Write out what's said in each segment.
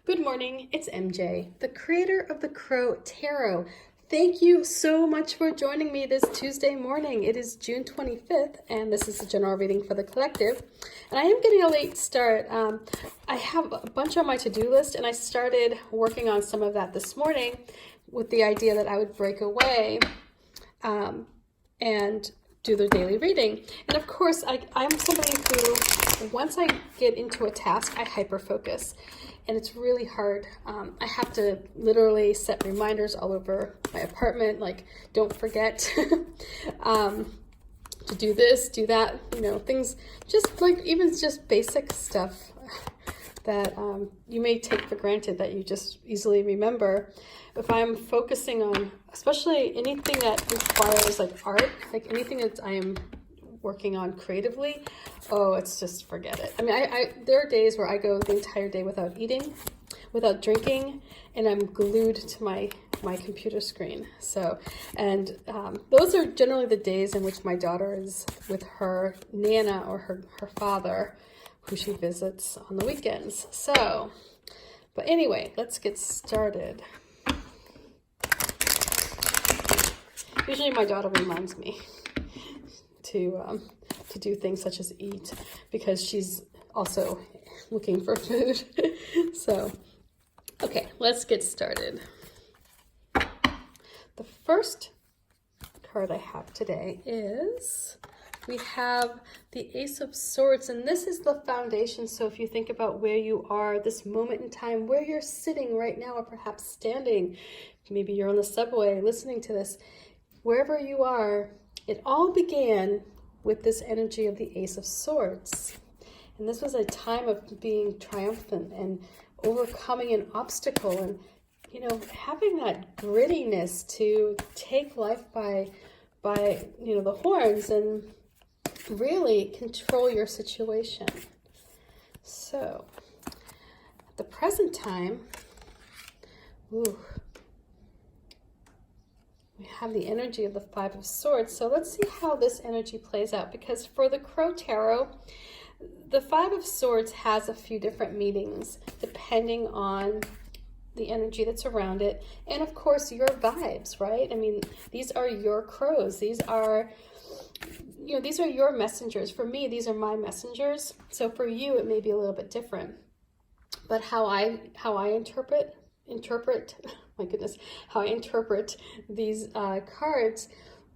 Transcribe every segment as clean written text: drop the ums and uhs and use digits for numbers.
Good morning, it's MJ, the creator of the Crow Tarot. Thank you so much for joining me this Tuesday morning. It is June 25th, and this is a general reading for the collective. And I am getting a late start. I have a bunch on my to-do list, and I started working on some of that this morning with the idea that I would break away and do the daily reading. And of course, I'm somebody who, once I get into a task, I hyper-focus. And it's really hard. I have to literally set reminders all over my apartment, like, don't forget to do this, do that, things just like even just basic stuff that you may take for granted that you just easily remember. If I'm focusing on, especially anything that requires like art, like anything that I am working on creatively, oh, it's just forget it. I mean, there are days where I go the entire day without eating, without drinking, and I'm glued to my computer screen. So, and those are generally the days in which my daughter is with her Nana or her father, who she visits on the weekends. So, but anyway, let's get started. Usually my daughter reminds me to do things such as eat, because she's also looking for food. So, okay, let's get started. The first card I have today is, we have the Ace of Swords, and this is the foundation. So if you think about where you are, this moment in time, where you're sitting right now, or perhaps standing, maybe you're on the subway listening to this, wherever you are, it all began with this energy of the Ace of Swords. And this was a time of being triumphant and overcoming an obstacle and, having that grittiness to take life by the horns and really control your situation. So, at the present time, we have the energy of the Five of Swords. So let's see how this energy plays out, because for the Crow Tarot, the Five of Swords has a few different meanings depending on the energy that's around it, and of course your vibes, right? I mean, these are your crows. These are your messengers. For me, these are my messengers. So for you, it may be a little bit different. But how I interpret my goodness, how I interpret these cards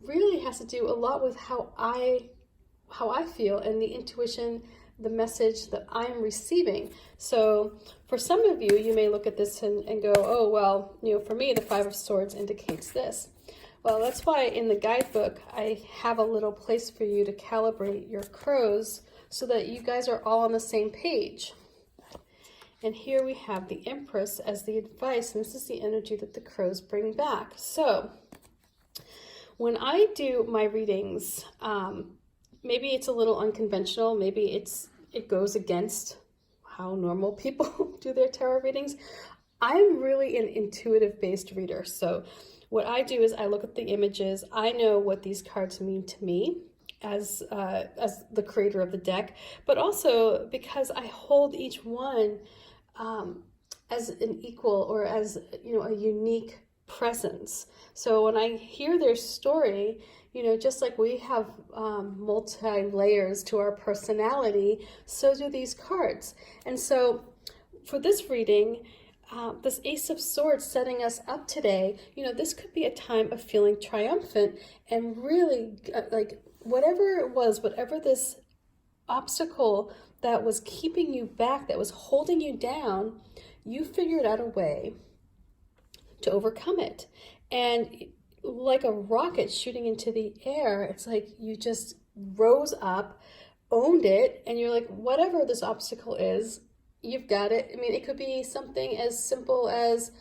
really has to do a lot with how I feel and the intuition, the message that I am receiving. So for some of you, you may look at this and go, oh, well, for me, the Five of Swords indicates this. Well, that's why in the guidebook, I have a little place for you to calibrate your crows so that you guys are all on the same page. And here we have the Empress as the advice, and this is the energy that the crows bring back. So when I do my readings, maybe it's a little unconventional. Maybe it goes against how normal people do their tarot readings. I'm really an intuitive-based reader. So what I do is I look at the images. I know what these cards mean to me as the creator of the deck, but also because I hold each one as an equal, or as a unique presence. So when I hear their story, just like we have multi-layers to our personality, so do these cards. And so for this reading, this Ace of Swords setting us up today, this could be a time of feeling triumphant and really like whatever this obstacle that was keeping you back, that was holding you down, you figured out a way to overcome it. And like a rocket shooting into the air, it's like you just rose up, owned it, and you're like, whatever this obstacle is, you've got it. I mean, it could be something as simple as,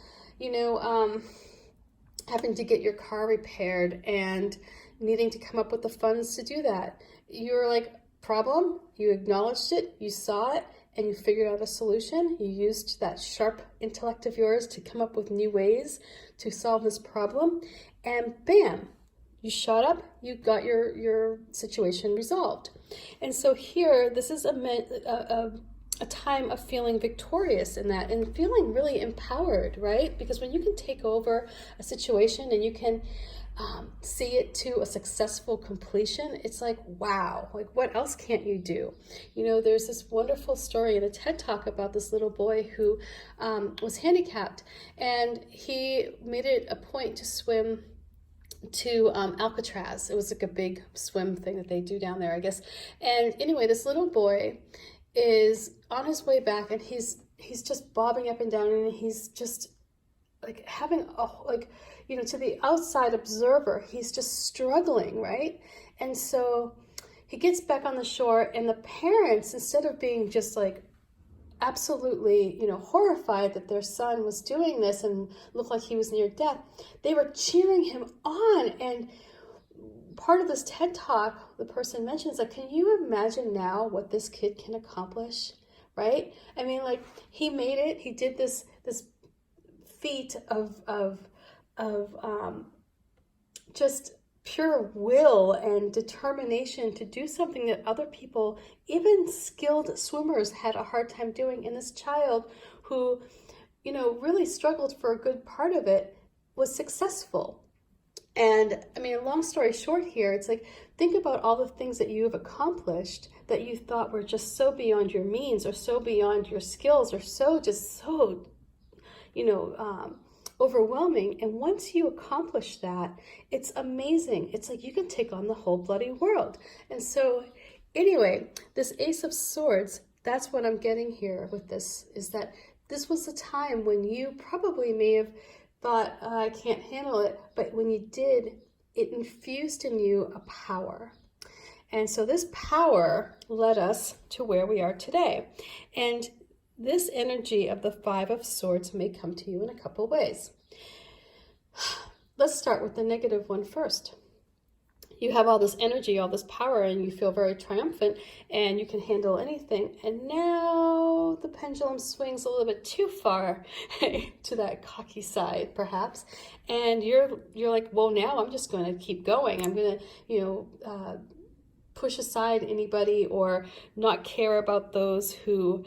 having to get your car repaired and needing to come up with the funds to do that. You're like, problem, you acknowledged it, you saw it, and you figured out a solution. You used that sharp intellect of yours to come up with new ways to solve this problem, and bam, you shot up, you got your situation resolved. And so here, this is a a time of feeling victorious in that and feeling really empowered, right? Because when you can take over a situation and you can see it to a successful completion, it's like, wow, like what else can't you do? You know, there's this wonderful story in a TED Talk about this little boy who was handicapped, and he made it a point to swim to Alcatraz. It was like a big swim thing that they do down there, I guess. And anyway, this little boy is on his way back, and he's just bobbing up and down, and he's just like having a, like, you know, to the outside observer, he's just struggling, right? And so he gets back on the shore, and the parents, instead of being just like absolutely, you know, horrified that their son was doing this and looked like he was near death, they were cheering him on. And part of this TED Talk, the person mentions that, can you imagine now what this kid can accomplish, right? I mean, like, he made it. He did this feat of just pure will and determination to do something that other people, even skilled swimmers, had a hard time doing. And this child who, you know, really struggled for a good part of it was successful. And I mean, long story short here, it's like, think about all the things that you have accomplished that you thought were just so beyond your means or so beyond your skills or so you know, overwhelming. And once you accomplish that, it's amazing. It's like you can take on the whole bloody world. And so anyway, this Ace of Swords, that's what I'm getting here with this, is that this was a time when you probably may have thought, I can't handle it. But when you did, it infused in you a power. And so this power led us to where we are today. And this energy of the Five of Swords may come to you in a couple ways. Let's start with the negative one first. You have all this energy, all this power, and you feel very triumphant, and you can handle anything. And now the pendulum swings a little bit too far to that cocky side, perhaps. And you're like, well, now I'm just going to keep going. I'm going to, you know, push aside anybody or not care about those who,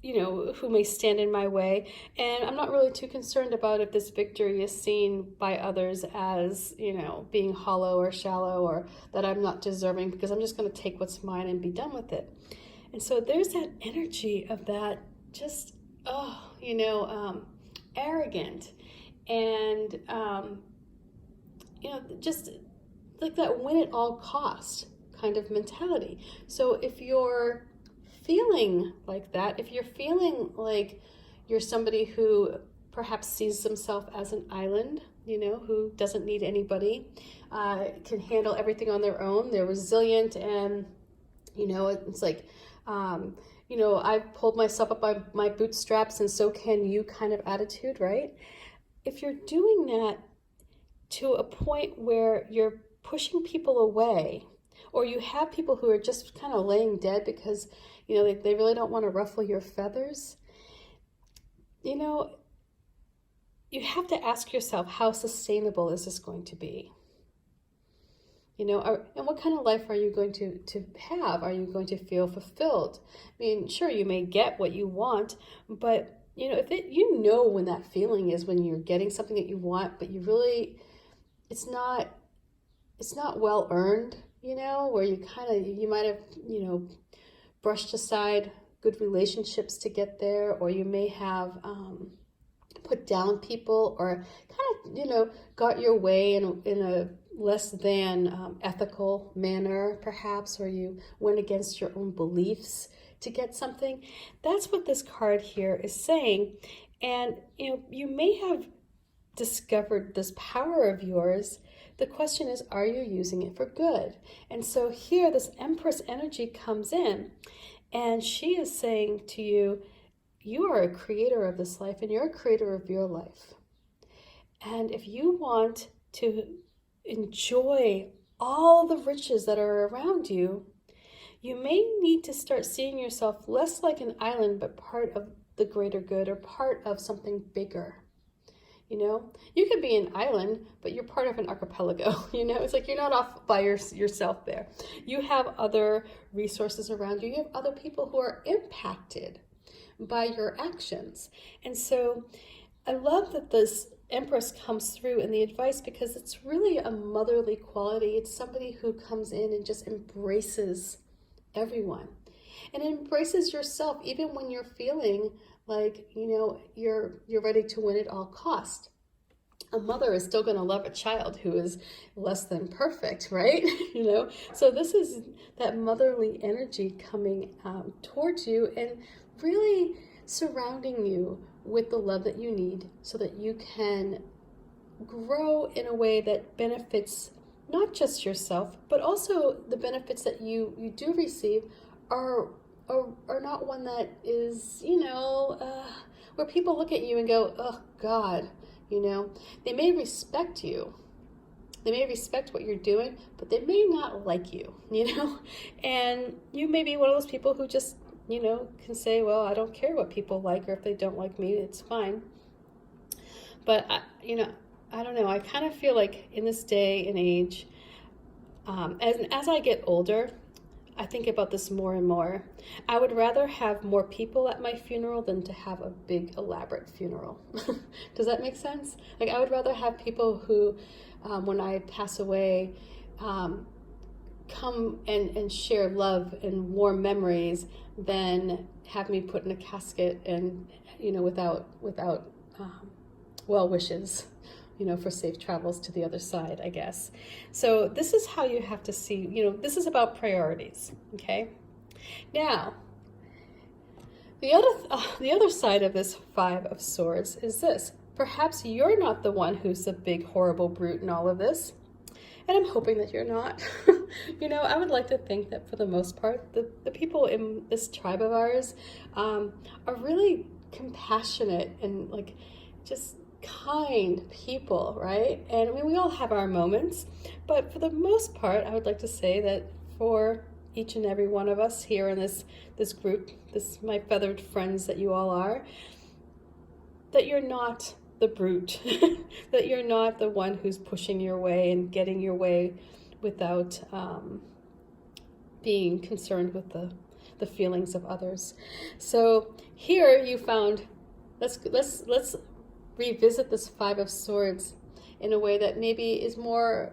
you know, who may stand in my way. And I'm not really too concerned about if this victory is seen by others as, you know, being hollow or shallow or that I'm not deserving, because I'm just going to take what's mine and be done with it. And so there's that energy of that just, oh, you know, arrogant and, you know, just like that win at all cost kind of mentality. So if you're feeling like that, if you're feeling like you're somebody who perhaps sees themselves as an island, you know, who doesn't need anybody, can handle everything on their own, they're resilient, and, you know, it's like, you know, I've pulled myself up by my bootstraps and so can you kind of attitude, right? If you're doing that to a point where you're pushing people away, or you have people who are just kind of laying dead because, you know, they really don't want to ruffle your feathers, you know, you have to ask yourself, how sustainable is this going to be? You know, and what kind of life are you going to have? Are you going to feel fulfilled? I mean, sure, you may get what you want, but, you know, you know when that feeling is when you're getting something that you want, but you really, it's not well earned, you know, where you might have, you know, brushed aside good relationships to get there, or you may have put down people, or kind of, you know, got your way in a less than ethical manner, perhaps, or you went against your own beliefs to get something. That's what this card here is saying. And, you know, you may have discovered this power of yours. The question is, are you using it for good? And so here, this Empress energy comes in, and she is saying to you, you are a creator of this life, and you're a creator of your life. And if you want to enjoy all the riches that are around you, you may need to start seeing yourself less like an island, but part of the greater good, or part of something bigger. You know, you could be an island, but you're part of an archipelago. You know, it's like you're not off by yourself there. You have other resources around you. You have other people who are impacted by your actions. And so I love that this Empress comes through in the advice, because it's really a motherly quality. It's somebody who comes in and just embraces everyone and embraces yourself, even when you're feeling like, you know, you're ready to win at all cost. A mother is still going to love a child who is less than perfect, right? You know, so this is that motherly energy coming towards you and really surrounding you with the love that you need so that you can grow in a way that benefits not just yourself, but also the benefits that you do receive are not one that is, you know, where people look at you and go, oh God, you know. They may respect you, they may respect what you're doing, but they may not like you, you know. And you may be one of those people who just, you know, can say, well, I don't care what people like, or if they don't like me, it's fine. But, you know, I don't know. I kind of feel like in this day and age, as I get older, I think about this more and more. I would rather have more people at my funeral than to have a big elaborate funeral. Does that make sense? Like, I would rather have people who, when I pass away, come and share love and warm memories than have me put in a casket and, you know, without well wishes, you know, for safe travels to the other side, I guess. So this is how you have to see, you know, this is about priorities, okay? Now, the other side of this Five of Swords is this. Perhaps you're not the one who's the big, horrible brute in all of this. And I'm hoping that you're not. You know, I would like to think that for the most part, the people in this tribe of ours are really compassionate and like just kind people, right? And I mean, we all have our moments, but for the most part, I would like to say that for each and every one of us here in this group, my feathered friends that you all are, that you're not the brute, that you're not the one who's pushing your way and getting your way without being concerned with the feelings of others. So here you found, let's revisit this Five of Swords in a way that maybe is more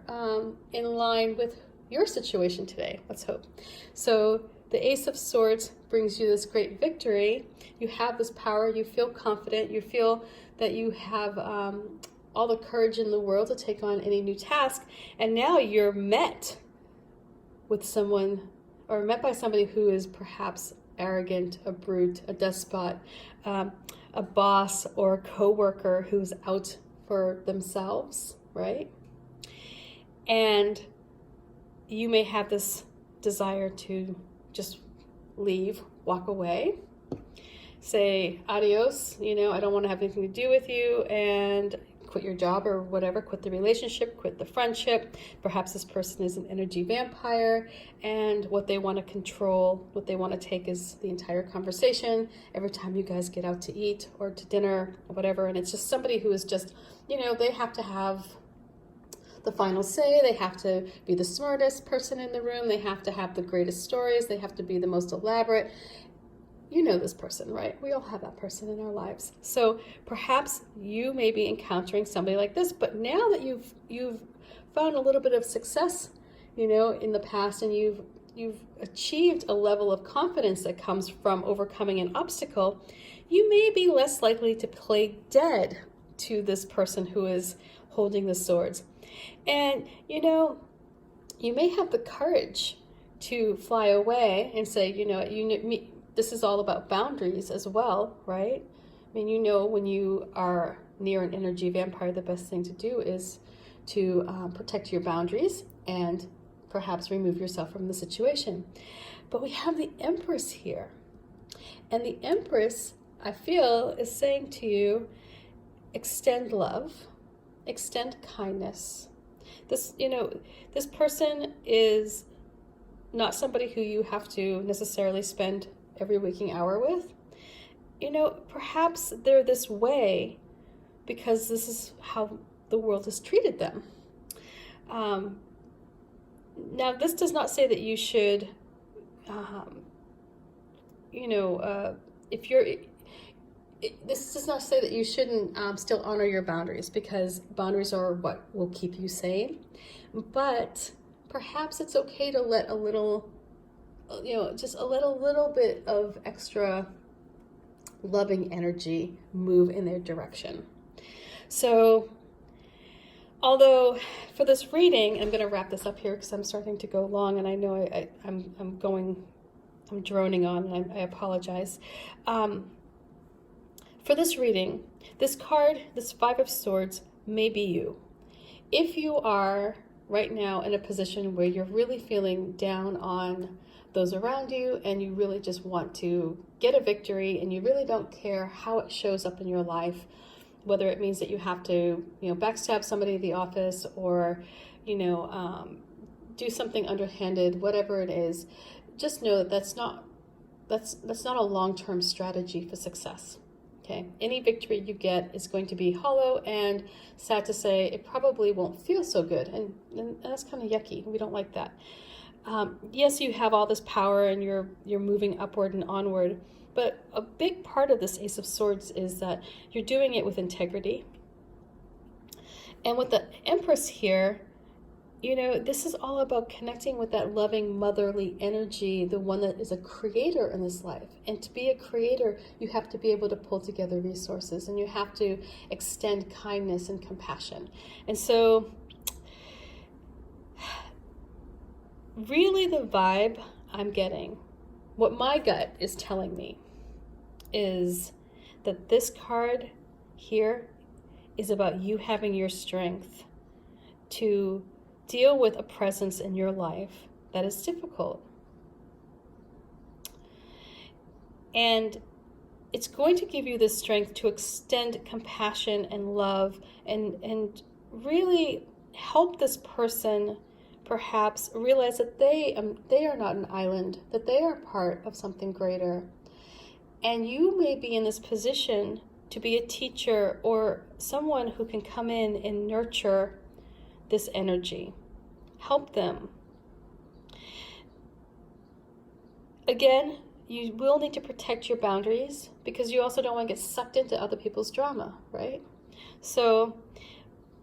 in line with your situation today. Let's hope. So the Ace of Swords brings you this great victory. You have this power. You feel confident. You feel that you have all the courage in the world to take on any new task. And now you're met with someone, or met by somebody who is perhaps arrogant, a brute, a despot, a boss or a coworker who's out for themselves, right? And you may have this desire to just leave, walk away, say adios, you know, I don't want to have anything to do with you, and quit your job or whatever, quit the relationship, quit the friendship. Perhaps this person is an energy vampire, and what they want to control, what they want to take is the entire conversation every time you guys get out to eat or to dinner or whatever. And it's just somebody who is just, you know, they have to have the final say. They have to be the smartest person in the room. They have to have the greatest stories. They have to be the most elaborate. You know this person, right? We all have that person in our lives. So perhaps you may be encountering somebody like this, but now that you've found a little bit of success, you know, in the past, and you've achieved a level of confidence that comes from overcoming an obstacle, you may be less likely to play dead to this person who is holding the swords. And, you know, you may have the courage to fly away and say, you know, this is all about boundaries as well, right? I mean, you know, when you are near an energy vampire, the best thing to do is to protect your boundaries and perhaps remove yourself from the situation. But we have the Empress here. And the Empress, I feel, is saying to you, extend love, extend kindness. This, you know, this person is not somebody who you have to necessarily spend every waking hour with. You know, perhaps they're this way because this is how the world has treated them. Now, this does not say that you should, this does not say that you shouldn't still honor your boundaries, because boundaries are what will keep you sane. But perhaps it's okay to let a little, just let a little bit of extra loving energy move in their direction. So, although for this reading, I'm going to wrap this up here because I'm starting to go long, and I know I'm droning on, and I apologize. For this reading, this card, this Five of Swords, may be you. If you are right now in a position where you're really feeling down on those around you, and you really just want to get a victory, and you really don't care how it shows up in your life, whether it means that you have to, backstab somebody at the office, or, do something underhanded, whatever it is, just know that that's not a long-term strategy for success. Okay, any victory you get is going to be hollow, and sad to say, it probably won't feel so good, and that's kind of yucky. We don't like that. Yes, you have all this power, and you're moving upward and onward, but a big part of this Ace of Swords is that you're doing it with integrity. And with the Empress here, this is all about connecting with that loving motherly energy, the one that is a creator in this life. And to be a creator, you have to be able to pull together resources, and you have to extend kindness and compassion. And so, really the vibe I'm getting, what my gut is telling me, is that this card here is about you having your strength to deal with a presence in your life that is difficult. And it's going to give you the strength to extend compassion and love, and really help this person perhaps realize that they are not an island, that they are part of something greater. And you may be in this position to be a teacher or someone who can come in and nurture this energy. Help them. Again, you will need to protect your boundaries, because you also don't want to get sucked into other people's drama, right? So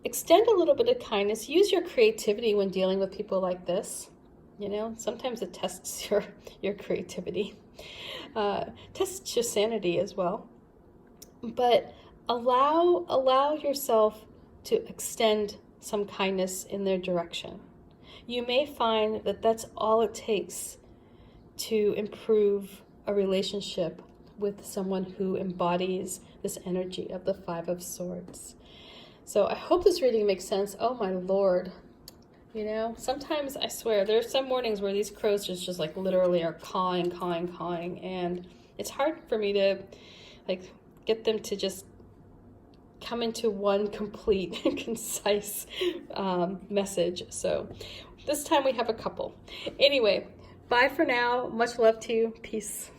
extend a little bit of kindness. Use your creativity when dealing with people like this. Sometimes it tests your creativity. Tests your sanity as well. But allow yourself to extend some kindness in their direction. You may find that that's all it takes to improve a relationship with someone who embodies this energy of the Five of Swords. So I hope this reading makes sense. Oh my Lord. Sometimes I swear there's some mornings where these crows just like literally are cawing, and it's hard for me to get them to just come into one complete and concise message. So this time we have a couple. Anyway, bye for now. Much love to you. Peace.